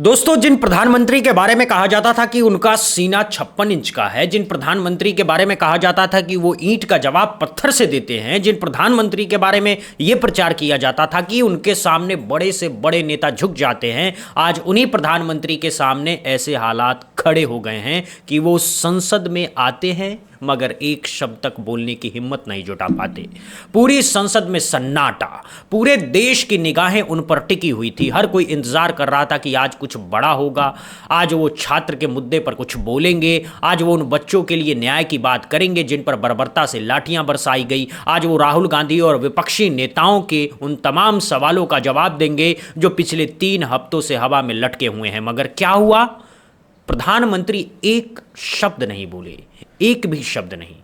दोस्तों, जिन प्रधानमंत्री के बारे में कहा जाता था कि उनका सीना 56 इंच का है, जिन प्रधानमंत्री के बारे में कहा जाता था कि वो ईंट का जवाब पत्थर से देते हैं, जिन प्रधानमंत्री के बारे में ये प्रचार किया जाता था कि उनके सामने बड़े से बड़े नेता झुक जाते हैं, आज उन्हीं प्रधानमंत्री के सामने ऐसे हालात खड़े हो गए हैं कि वो संसद में आते हैं मगर एक शब्द तक बोलने की हिम्मत नहीं जुटा पाते। पूरी संसद में सन्नाटा, पूरे देश की निगाहें उन पर टिकी हुई थी। हर कोई इंतजार कर रहा था कि आज कुछ बड़ा होगा, आज वो छात्र के मुद्दे पर कुछ बोलेंगे, आज वो उन बच्चों के लिए न्याय की बात करेंगे जिन पर बर्बरता से लाठियां बरसाई गई, आज वो राहुल गांधी और विपक्षी नेताओं के उन तमाम सवालों का जवाब देंगे जो पिछले 3 हफ्तों से हवा में लटके हुए हैं। मगर क्या हुआ? प्रधानमंत्री एक शब्द नहीं बोले, एक भी शब्द नहीं।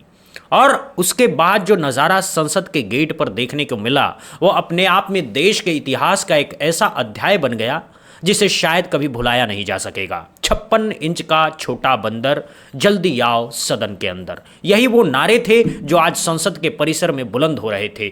और उसके बाद जो नज़ारा संसद के गेट पर देखने को मिला वो अपने आप में देश के इतिहास का एक ऐसा अध्याय बन गया जिसे शायद कभी भुलाया नहीं जा सकेगा। 56 इंच का छोटा बंदर, जल्दी आओ सदन के अंदर, यही वो नारे थे जो आज संसद के परिसर में बुलंद हो रहे थे।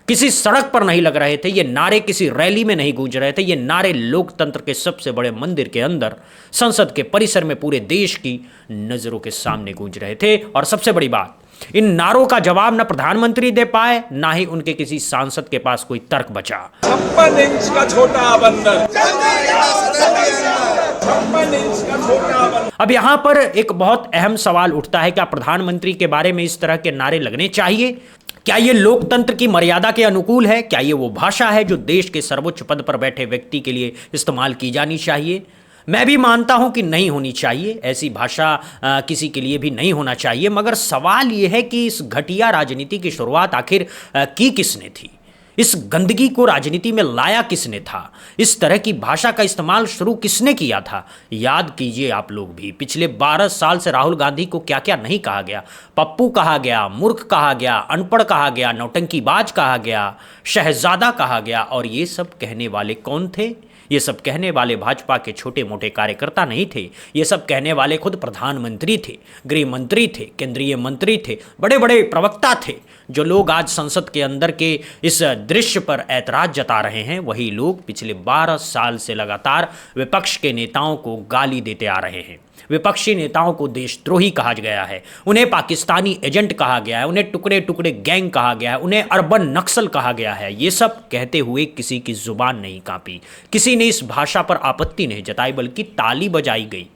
किसी सड़क पर नहीं लग रहे थे ये नारे, किसी रैली में नहीं गूंज रहे थे ये नारे, लोकतंत्र के सबसे बड़े मंदिर के अंदर, संसद के परिसर में पूरे देश की नजरों के सामने गूंज रहे थे। और सबसे बड़ी बात, इन नारों का जवाब न प्रधानमंत्री दे पाए, ना ही उनके किसी सांसद के पास कोई तर्क बचा। 56 इंच का छोटा बंदर, 56 इंच का छोटा बंदर। अब यहां पर एक बहुत अहम सवाल उठता है, क्या प्रधानमंत्री के बारे में इस तरह के नारे लगने चाहिए? क्या ये लोकतंत्र की मर्यादा के अनुकूल है? क्या ये वो भाषा है जो देश के सर्वोच्च पद पर बैठे व्यक्ति के लिए इस्तेमाल की जानी चाहिए? मैं भी मानता हूं कि नहीं होनी चाहिए, ऐसी भाषा किसी के लिए भी नहीं होना चाहिए। मगर सवाल यह है कि इस घटिया राजनीति की शुरुआत आखिर की किसने थी? इस गंदगी को राजनीति में लाया किसने था? इस तरह की भाषा का इस्तेमाल शुरू किसने किया था? याद कीजिए आप लोग भी, पिछले 12 साल से राहुल गांधी को क्या क्या नहीं कहा गया। पप्पू कहा गया, मूर्ख कहा गया, अनपढ़ कहा गया, नौटंकीबाज कहा गया, शहजादा कहा गया। और ये सब कहने वाले कौन थे? ये सब कहने वाले भाजपा के छोटे मोटे कार्यकर्ता नहीं थे, ये सब कहने वाले खुद प्रधानमंत्री थे, गृह मंत्री थे, केंद्रीय मंत्री थे, बड़े बड़े प्रवक्ता थे। जो लोग आज संसद के अंदर के इस दृश्य पर ऐतराज जता रहे हैं, वही लोग पिछले 12 साल से लगातार विपक्ष के नेताओं को गाली देते आ रहे हैं। विपक्षी नेताओं को देशद्रोही कहा गया है, उन्हें पाकिस्तानी एजेंट कहा गया है, उन्हें टुकड़े टुकड़े गैंग कहा गया है, उन्हें अर्बन नक्सल कहा गया है। ये सब कहते हुए किसी की जुबान नहीं कांपी, किसी ने इस भाषा पर आपत्ति नहीं जताई, बल्कि ताली बजाई गई।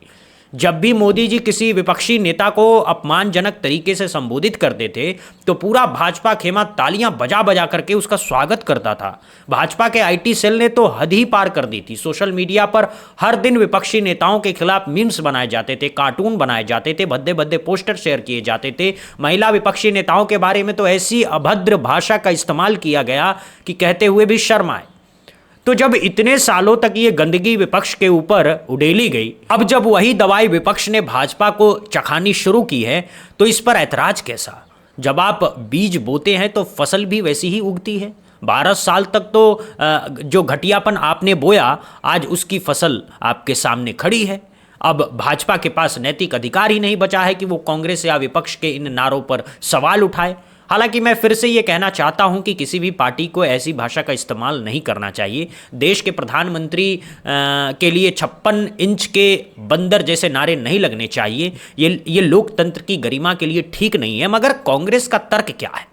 जब भी मोदी जी किसी विपक्षी नेता को अपमानजनक तरीके से संबोधित करते थे तो पूरा भाजपा खेमा तालियां बजा बजा करके उसका स्वागत करता था। भाजपा के आईटी सेल ने तो हद ही पार कर दी थी। सोशल मीडिया पर हर दिन विपक्षी नेताओं के खिलाफ मीम्स बनाए जाते थे, कार्टून बनाए जाते थे, भद्दे भद्दे पोस्टर शेयर किए जाते थे। महिला विपक्षी नेताओं के बारे में तो ऐसी अभद्र भाषा का इस्तेमाल किया गया कि कहते हुए भी शर्म आए। तो जब इतने सालों तक ये गंदगी विपक्ष के ऊपर उड़ेली गई, अब जब वही दवाई विपक्ष ने भाजपा को चखानी शुरू की है तो इस पर ऐतराज कैसा? जब आप बीज बोते हैं तो फसल भी वैसी ही उगती है। 12 साल तक तो जो घटियापन आपने बोया, आज उसकी फसल आपके सामने खड़ी है। अब भाजपा के पास नैतिक अधिकार ही नहीं बचा है कि वो कांग्रेस या विपक्ष के इन नारों पर सवाल उठाए। हालांकि मैं फिर से ये कहना चाहता हूं कि किसी भी पार्टी को ऐसी भाषा का इस्तेमाल नहीं करना चाहिए। देश के प्रधानमंत्री के लिए 56 इंच के बंदर जैसे नारे नहीं लगने चाहिए। ये लोकतंत्र की गरिमा के लिए ठीक नहीं है। मगर कांग्रेस का तर्क क्या है?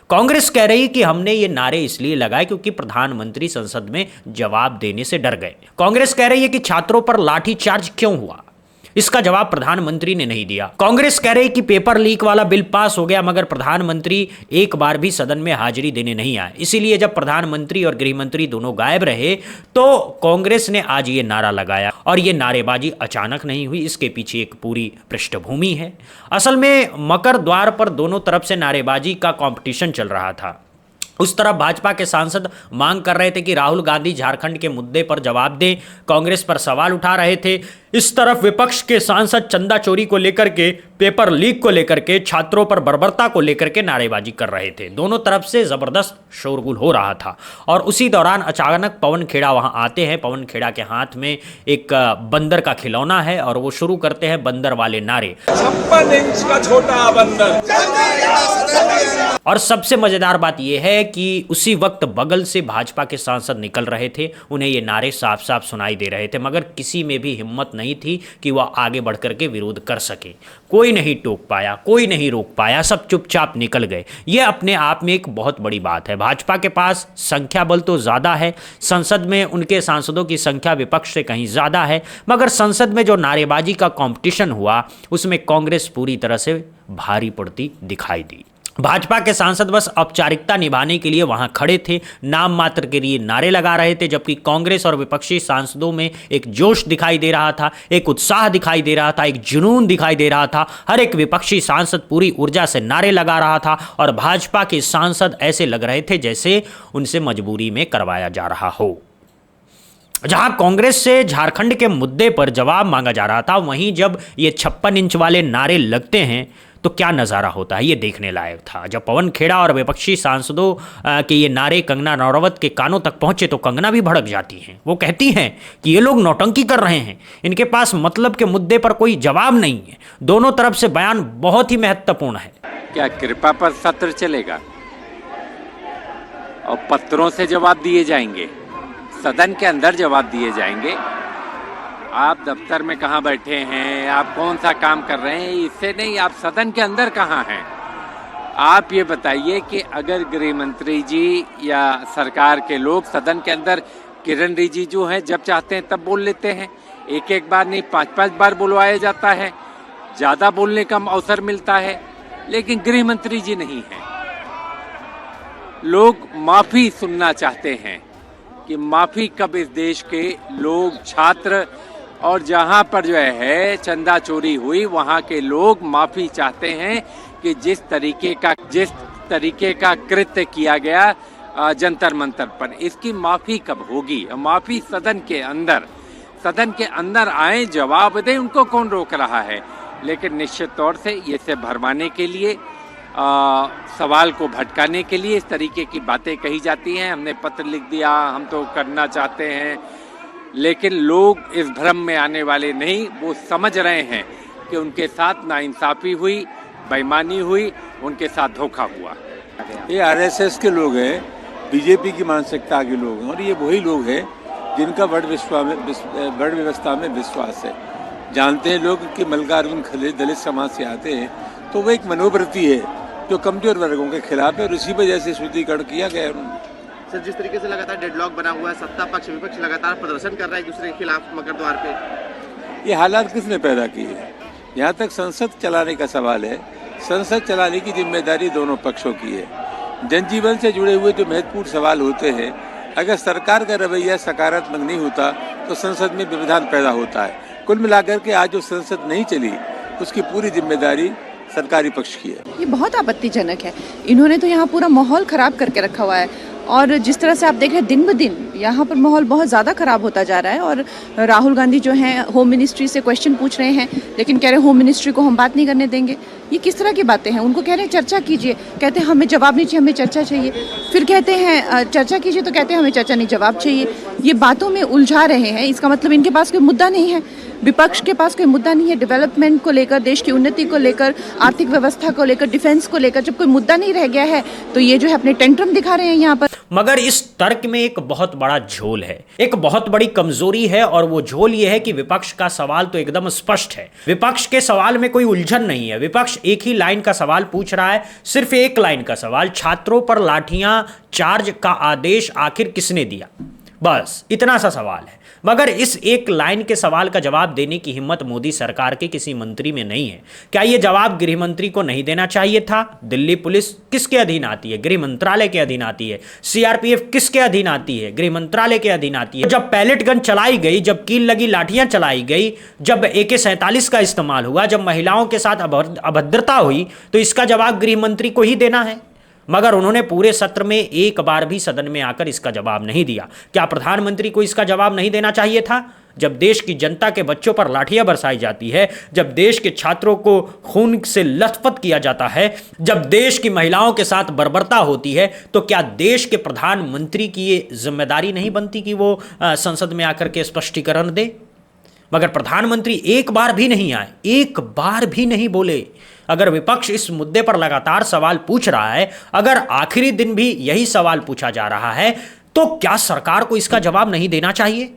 कांग्रेस कह रही कि हमने ये नारे इसलिए लगाए क्योंकि प्रधानमंत्री संसद में जवाब देने से डर गए। कांग्रेस कह रही है कि छात्रों पर लाठीचार्ज क्यों हुआ, इसका जवाब प्रधानमंत्री ने नहीं दिया। कांग्रेस कह रही कि पेपर लीक वाला बिल पास हो गया मगर प्रधानमंत्री एक बार भी सदन में हाजिरी देने नहीं आए। इसीलिए जब प्रधानमंत्री और गृह मंत्री दोनों गायब रहे तो कांग्रेस ने आज ये नारा लगाया। और ये नारेबाजी अचानक नहीं हुई, इसके पीछे एक पूरी पृष्ठभूमि है। असल में मकर द्वार पर दोनों तरफ से नारेबाजी का कंपटीशन चल रहा था। उस तरफ भाजपा के सांसद मांग कर रहे थे कि राहुल गांधी झारखंड के मुद्दे पर जवाब दें, कांग्रेस पर सवाल उठा रहे थे। इस तरफ विपक्ष के सांसद चंदा चोरी को लेकर के, पेपर लीक को लेकर के, छात्रों पर बर्बरता को लेकर के नारेबाजी कर रहे थे। दोनों तरफ से जबरदस्त शोरगुल हो रहा था। और उसी दौरान अचानक पवन खेड़ा वहां आते हैं। पवन खेड़ा के हाथ में एक बंदर का खिलौना है और वो शुरू करते हैं बंदर वाले नारे। 56 इंच का छोटा बंदर, और सबसे मजेदार बात यह है कि उसी वक्त बगल से भाजपा के सांसद निकल रहे थे, उन्हें ये नारे साफ साफ सुनाई दे रहे थे, मगर किसी में भी हिम्मत नहीं थी कि वह आगे बढ़ करके विरोध कर सके। कोई नहीं टोक पाया, कोई नहीं रोक पाया, सब चुपचाप निकल गए। यह अपने आप में एक बहुत बड़ी बात है। भाजपा के पास संख्या बल तो ज़्यादा है, संसद में उनके सांसदों की संख्या विपक्ष से कहीं ज़्यादा है, मगर संसद में जो नारेबाजी का कंपटीशन हुआ उसमें कांग्रेस पूरी तरह से भारी पड़ती दिखाई दी। भाजपा के सांसद बस औपचारिकता निभाने के लिए वहां खड़े थे, नाम मात्र के लिए नारे लगा रहे थे, जबकि कांग्रेस और विपक्षी सांसदों में एक जोश दिखाई दे रहा था, एक उत्साह दिखाई दे रहा था, एक जुनून दिखाई दे रहा था। हर एक विपक्षी सांसद पूरी ऊर्जा से नारे लगा रहा था और भाजपा के सांसद ऐसे लग रहे थे जैसे उनसे मजबूरी में करवाया जा रहा हो। जहां कांग्रेस से झारखंड के मुद्दे पर जवाब मांगा जा रहा था, वहीं जब ये 56 इंच वाले नारे लगते हैं तो क्या नज़ारा होता है, ये देखने लायक था। जब पवन खेड़ा और विपक्षी सांसदों के ये नारे कंगना रनौत के कानों तक पहुंचे तो कंगना भी भड़क जाती हैं। वो कहती हैं कि ये लोग नौटंकी कर रहे हैं, इनके पास मतलब के मुद्दे पर कोई जवाब नहीं है। दोनों तरफ से बयान बहुत ही महत्वपूर्ण है। क्या कृपा पर सत्र चलेगा और पत्रों से जवाब दिए जाएंगे, सदन के अंदर जवाब दिए जाएंगे? आप दफ्तर में कहाँ बैठे हैं, आप कौन सा काम कर रहे हैं, इससे नहीं, आप सदन के अंदर कहाँ हैं। आप ये बताइए कि अगर गृह मंत्री जी या सरकार के लोग सदन के अंदर, किरण रिजिजू हैं, जब चाहते हैं तब बोल लेते हैं, एक एक बार नहीं 5-5 बार बुलवाया जाता है, ज़्यादा बोलने का अवसर मिलता है, लेकिन गृह मंत्री जी नहीं हैं। लोग माफ़ी सुनना चाहते हैं कि माफ़ी कब इस देश के लोग, छात्र और जहाँ पर जो है चंदा चोरी हुई वहाँ के लोग माफ़ी चाहते हैं कि जिस तरीके का कृत्य किया गया जंतर मंतर पर, इसकी माफ़ी कब होगी। माफ़ी सदन के अंदर आए, जवाब दें, उनको कौन रोक रहा है। लेकिन निश्चित तौर से इसे भरमाने के लिए, सवाल को भटकाने के लिए इस तरीके की बातें कही जाती हैं। हमने पत्र लिख दिया, हम तो करना चाहते हैं, लेकिन लोग इस भ्रम में आने वाले नहीं। वो समझ रहे हैं कि उनके साथ नाइंसाफ़ी हुई, बेईमानी हुई, उनके साथ धोखा हुआ। ये आरएसएस के लोग हैं, बीजेपी की मानसिकता के लोग हैं, और ये वही लोग हैं जिनका वर्ण व्यवस्था में विश्वास है। जानते हैं लोग कि मल्लिकार्जुन खड़गे दलित समाज से आते हैं, तो वो एक मनोवृत्ति है जो कमजोर वर्गों के खिलाफ है, और उसी वजह से शुद्धिकरण किया गया है उन्होंने। सर, जिस तरीके से लगातार डेडलॉक बना हुआ है, सत्ता पक्ष विपक्ष लगातार प्रदर्शन कर रहा है एक दूसरे के खिलाफ मकर द्वार पे, ये हालात किसने पैदा किए? यहाँ तक संसद चलाने का सवाल है, संसद चलाने की जिम्मेदारी दोनों पक्षों की है। जनजीवन से जुड़े हुए जो महत्वपूर्ण सवाल होते हैं, अगर सरकार का रवैया सकारात्मक नहीं होता तो संसद में व्यवधान पैदा होता है। कुल मिलाकर के आज जो संसद नहीं चली उसकी पूरी जिम्मेदारी सरकारी पक्ष की है। ये बहुत आपत्तिजनक है। इन्होंने तो यहाँ पूरा माहौल खराब करके रखा हुआ है, और जिस तरह से आप देख रहे हैं दिन ब दिन यहाँ पर माहौल बहुत ज़्यादा ख़राब होता जा रहा है। और राहुल गांधी जो हैं होम मिनिस्ट्री से क्वेश्चन पूछ रहे हैं, लेकिन कह रहे हैं होम मिनिस्ट्री को हम बात नहीं करने देंगे। ये किस तरह की बातें हैं? उनको कह रहे हैं चर्चा कीजिए, कहते हैं हमें जवाब नहीं चाहिए, हमें चर्चा चाहिए। फिर कहते हैं चर्चा कीजिए तो कहते हैं हमें चर्चा नहीं, जवाब चाहिए। ये बातों में उलझा रहे हैं। इसका मतलब इनके पास कोई मुद्दा नहीं है, विपक्ष के पास कोई मुद्दा नहीं है। डेवलपमेंट को लेकर, देश की उन्नति को लेकर, आर्थिक व्यवस्था को लेकर, डिफेंस को लेकर जब कोई मुद्दा नहीं रह गया है तो ये जो है अपने टेंट्रम दिखा रहे हैं यहाँ पर। मगर इस तर्क में एक बहुत बड़ा झोल है, एक बहुत बड़ी कमजोरी है, और वो झोल ये है कि विपक्ष का सवाल तो एकदम स्पष्ट है। विपक्ष के सवाल में कोई उलझन नहीं है। विपक्ष एक ही लाइन का सवाल पूछ रहा है, सिर्फ एक लाइन का सवाल, छात्रों पर लाठियां चार्ज का आदेश आखिर किसने दिया, बस इतना सा सवाल है। मगर इस एक लाइन के सवाल का जवाब देने की हिम्मत मोदी सरकार के किसी मंत्री में नहीं है। क्या यह जवाब गृह मंत्री को नहीं देना चाहिए था? दिल्ली पुलिस किसके अधीन आती है? गृह मंत्रालय के अधीन आती है। सीआरपीएफ किसके अधीन आती है? गृह मंत्रालय के अधीन आती है। जब पैलेट गन चलाई गई, जब कील लगी लाठियां चलाई गई, जब AK-47 का इस्तेमाल हुआ, जब महिलाओं के साथ अभद्रता हुई, तो इसका जवाब गृह मंत्री को ही देना है। मगर उन्होंने पूरे सत्र में एक बार भी सदन में आकर इसका जवाब नहीं दिया। क्या प्रधानमंत्री को इसका जवाब नहीं देना चाहिए था? जब देश की जनता के बच्चों पर लाठियां बरसाई जाती है, जब देश के छात्रों को खून से लथपथ किया जाता है, जब देश की महिलाओं के साथ बर्बरता होती है, तो क्या देश के प्रधानमंत्री की ये जिम्मेदारी नहीं बनती कि वो संसद में आकर के स्पष्टीकरण दे? मगर प्रधानमंत्री एक बार भी नहीं आए, एक बार भी नहीं बोले। अगर विपक्ष इस मुद्दे पर लगातार सवाल पूछ रहा है, अगर आखिरी दिन भी यही सवाल पूछा जा रहा है, तो क्या सरकार को इसका जवाब नहीं देना चाहिए?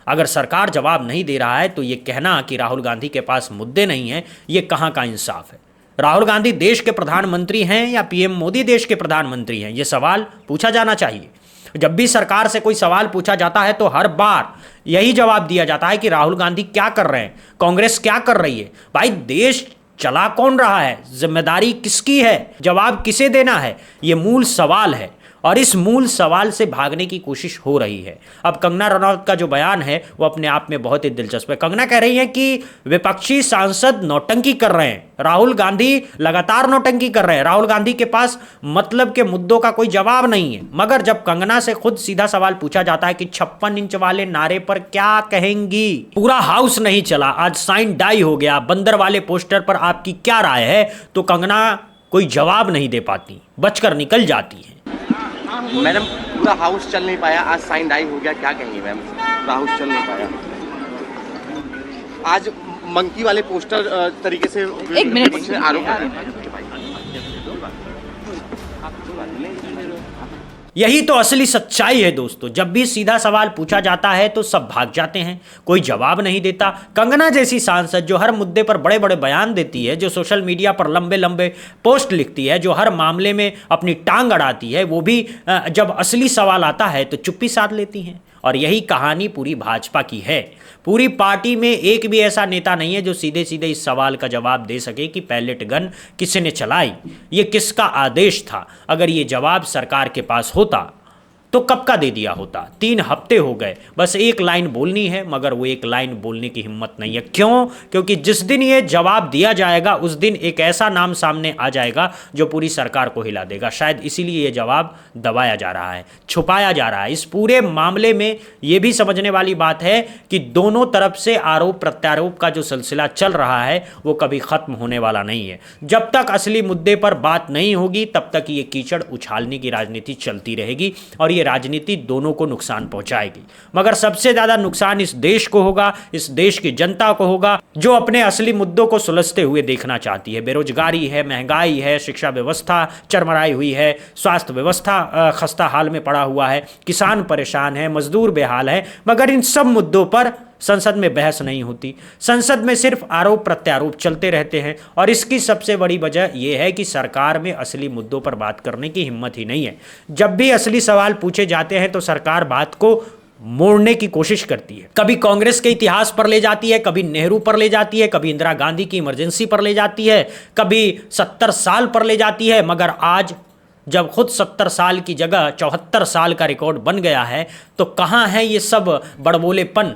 अगर सरकार जवाब नहीं दे रहा है तो ये कहना कि राहुल गांधी के पास मुद्दे नहीं हैं, ये कहाँ का इंसाफ है? राहुल गांधी देश के प्रधानमंत्री हैं या पीएम मोदी देश के प्रधानमंत्री हैं? ये सवाल पूछा जाना चाहिए। जब भी सरकार से कोई सवाल पूछा जाता है तो हर बार यही जवाब दिया जाता है कि राहुल गांधी क्या कर रहे हैं, कांग्रेस क्या कर रही है। भाई देश चला कौन रहा है, जिम्मेदारी किसकी है, जवाब किसे देना है, ये मूल सवाल है। और इस मूल सवाल से भागने की कोशिश हो रही है। अब कंगना रनौत का जो बयान है वो अपने आप में बहुत ही दिलचस्प है। कंगना कह रही है कि विपक्षी सांसद नौटंकी कर रहे हैं, राहुल गांधी लगातार नौटंकी कर रहे हैं, राहुल गांधी के पास मतलब के मुद्दों का कोई जवाब नहीं है। मगर जब कंगना से खुद सीधा सवाल पूछा जाता है कि 56 इंच वाले नारे पर क्या कहेंगी, पूरा हाउस नहीं चला, आज साइन डाई हो गया, बंदर वाले पोस्टर पर आपकी क्या राय है, तो कंगना कोई जवाब नहीं दे पाती, बचकर निकल जाती है। मैडम पूरा हाउस चल नहीं पाया, आज साइन डाई हो गया, क्या कहेंगे मैम? पूरा हाउस चल नहीं पाया, आज मंकी वाले पोस्टर तरीके से एक मिनट आरोप यही तो असली सच्चाई है दोस्तों। जब भी सीधा सवाल पूछा जाता है तो सब भाग जाते हैं, कोई जवाब नहीं देता। कंगना जैसी सांसद जो हर मुद्दे पर बड़े बड़े बयान देती है, जो सोशल मीडिया पर लंबे लंबे पोस्ट लिखती है, जो हर मामले में अपनी टांग अड़ाती है, वो भी जब असली सवाल आता है तो चुप्पी साध लेती हैं। और यही कहानी पूरी भाजपा की है। पूरी पार्टी में एक भी ऐसा नेता नहीं है जो सीधे सीधे इस सवाल का जवाब दे सके कि पैलेट गन किसने चलाई, ये किसका आदेश था। अगर ये जवाब सरकार के पास होता तो कब का दे दिया होता। 3 हफ्ते हो गए, बस एक लाइन बोलनी है, मगर वो एक लाइन बोलने की हिम्मत नहीं है। क्यों? क्योंकि जिस दिन ये जवाब दिया जाएगा उस दिन एक ऐसा नाम सामने आ जाएगा जो पूरी सरकार को हिला देगा। शायद इसीलिए ये जवाब दबाया जा रहा है, छुपाया जा रहा है। इस पूरे मामले में ये भी समझने वाली बात है कि दोनों तरफ से आरोप प्रत्यारोप का जो सिलसिला चल रहा है वो कभी खत्म होने वाला नहीं है। जब तक असली मुद्दे पर बात नहीं होगी तब तक ये कीचड़ उछालने की राजनीति चलती रहेगी और राजनीति दोनों को नुकसान पहुंचाएगी। मगर सबसे ज्यादा नुकसान इस देश को होगा, इस देश की जनता को होगा जो अपने असली मुद्दों को सुलझते हुए देखना चाहती है। बेरोजगारी है, महंगाई है, शिक्षा व्यवस्था चरमराई हुई है, स्वास्थ्य व्यवस्था खस्ता हाल में पड़ा हुआ है, किसान परेशान है, मजदूर बेहाल है। मगर इन सब मुद्दों पर संसद में बहस नहीं होती। संसद में सिर्फ आरोप प्रत्यारोप चलते रहते हैं और इसकी सबसे बड़ी वजह यह है कि सरकार में असली मुद्दों पर बात करने की हिम्मत ही नहीं है। जब भी असली सवाल पूछे जाते हैं तो सरकार बात को मोड़ने की कोशिश करती है। कभी कांग्रेस के इतिहास पर ले जाती है, कभी नेहरू पर ले जाती है, कभी इंदिरा गांधी की इमरजेंसी पर ले जाती है, कभी 70 साल पर ले जाती है। मगर आज जब खुद 70 साल की जगह 74 साल का रिकॉर्ड बन गया है तो कहाँ है ये सब बड़बोलेपन।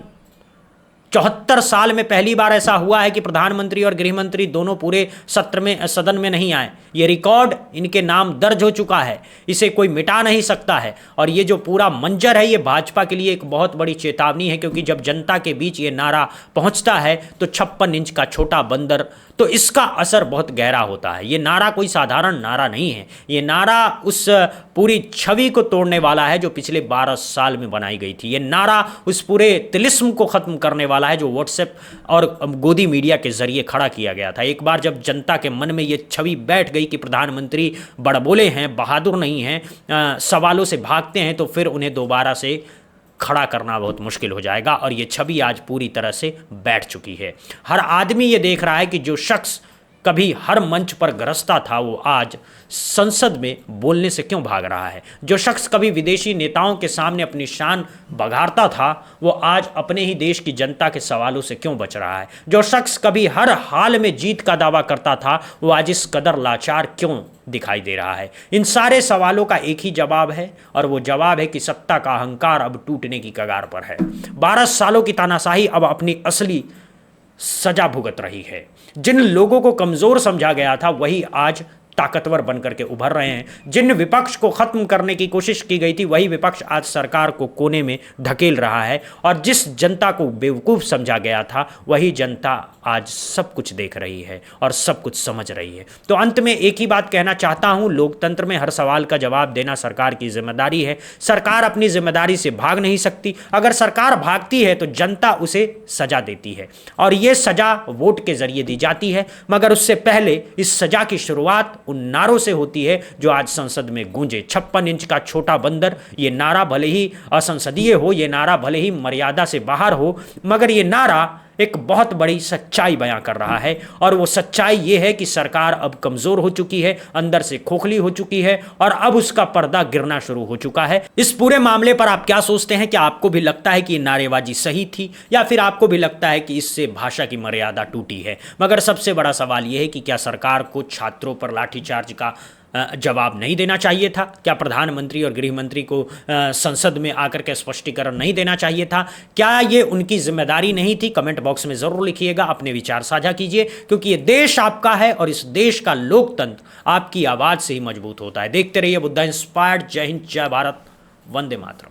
74 साल में पहली बार ऐसा हुआ है कि प्रधानमंत्री और गृहमंत्री दोनों पूरे सत्र में सदन में नहीं आए। ये रिकॉर्ड इनके नाम दर्ज हो चुका है, इसे कोई मिटा नहीं सकता है। और ये जो पूरा मंजर है ये भाजपा के लिए एक बहुत बड़ी चेतावनी है, क्योंकि जब जनता के बीच ये नारा पहुंचता है तो 56 इंच का छोटा बंदर, तो इसका असर बहुत गहरा होता है। ये नारा कोई साधारण नारा नहीं है, ये नारा उस पूरी छवि को तोड़ने वाला है जो पिछले 12 साल में बनाई गई थी। ये नारा उस पूरे तिलिस्म को खत्म करने वाला है जो व्हाट्सएप और गोदी मीडिया के जरिए खड़ा किया गया था। एक बार जब जनता के मन में ये छवि बैठ गई कि प्रधानमंत्री बड़बोले हैं, बहादुर नहीं हैं, सवालों से भागते हैं, तो फिर उन्हें दोबारा से खड़ा करना बहुत मुश्किल हो जाएगा। और ये छवि आज पूरी तरह से बैठ चुकी है। हर आदमी ये देख रहा है कि जो शख्स कभी हर मंच पर गरजता था वो आज संसद में बोलने से क्यों भाग रहा है। जो शख्स कभी विदेशी नेताओं के सामने अपनी शान बघारता था वो आज अपने ही देश की जनता के सवालों से क्यों बच रहा है। जो शख्स कभी हर हाल में जीत का दावा करता था वो आज इस कदर लाचार क्यों दिखाई दे रहा है। इन सारे सवालों का एक ही जवाब है और वो जवाब है कि सत्ता का अहंकार अब टूटने की कगार पर है। 12 सालों की तानाशाही अब अपनी असली सजा भुगत रही है। जिन लोगों को कमजोर समझा गया था वही आज ताकतवर बनकर के उभर रहे हैं। जिन विपक्ष को खत्म करने की कोशिश की गई थी वही विपक्ष आज सरकार को कोने में धकेल रहा है, और जिस जनता को बेवकूफ़ समझा गया था वही जनता आज सब कुछ देख रही है और सब कुछ समझ रही है। तो अंत में एक ही बात कहना चाहता हूं, लोकतंत्र में हर सवाल का जवाब देना सरकार की जिम्मेदारी है। सरकार अपनी जिम्मेदारी से भाग नहीं सकती। अगर सरकार भागती है तो जनता उसे सजा देती है, और यह सजा वोट के जरिए दी जाती है। मगर उससे पहले इस सजा की शुरुआत उन नारों से होती है जो आज संसद में गूंजे। 56 इंच का छोटा बंदर, ये नारा भले ही असंसदीय हो, ये नारा भले ही मर्यादा से बाहर हो, मगर ये नारा एक बहुत बड़ी सच्चाई बयां कर रहा है। और वो सच्चाई ये है कि सरकार अब कमजोर हो चुकी है, अंदर से खोखली हो चुकी है, और अब उसका पर्दा गिरना शुरू हो चुका है। इस पूरे मामले पर आप क्या सोचते हैं? क्या आपको भी लगता है कि ये नारेबाजी सही थी, या फिर आपको भी लगता है कि इससे भाषा की मर्यादा टूटी है? मगर सबसे बड़ा सवाल यह है कि क्या सरकार को छात्रों पर लाठीचार्ज का जवाब नहीं देना चाहिए था? क्या प्रधानमंत्री और गृह मंत्री को संसद में आकर के स्पष्टीकरण नहीं देना चाहिए था? क्या ये उनकी जिम्मेदारी नहीं थी? कमेंट बॉक्स में जरूर लिखिएगा, अपने विचार साझा कीजिए, क्योंकि ये देश आपका है और इस देश का लोकतंत्र आपकी आवाज से ही मजबूत होता है। देखते रहिए बुद्धा इंस्पायर्ड। जय हिंद, जय भारत, वंदे मातरम।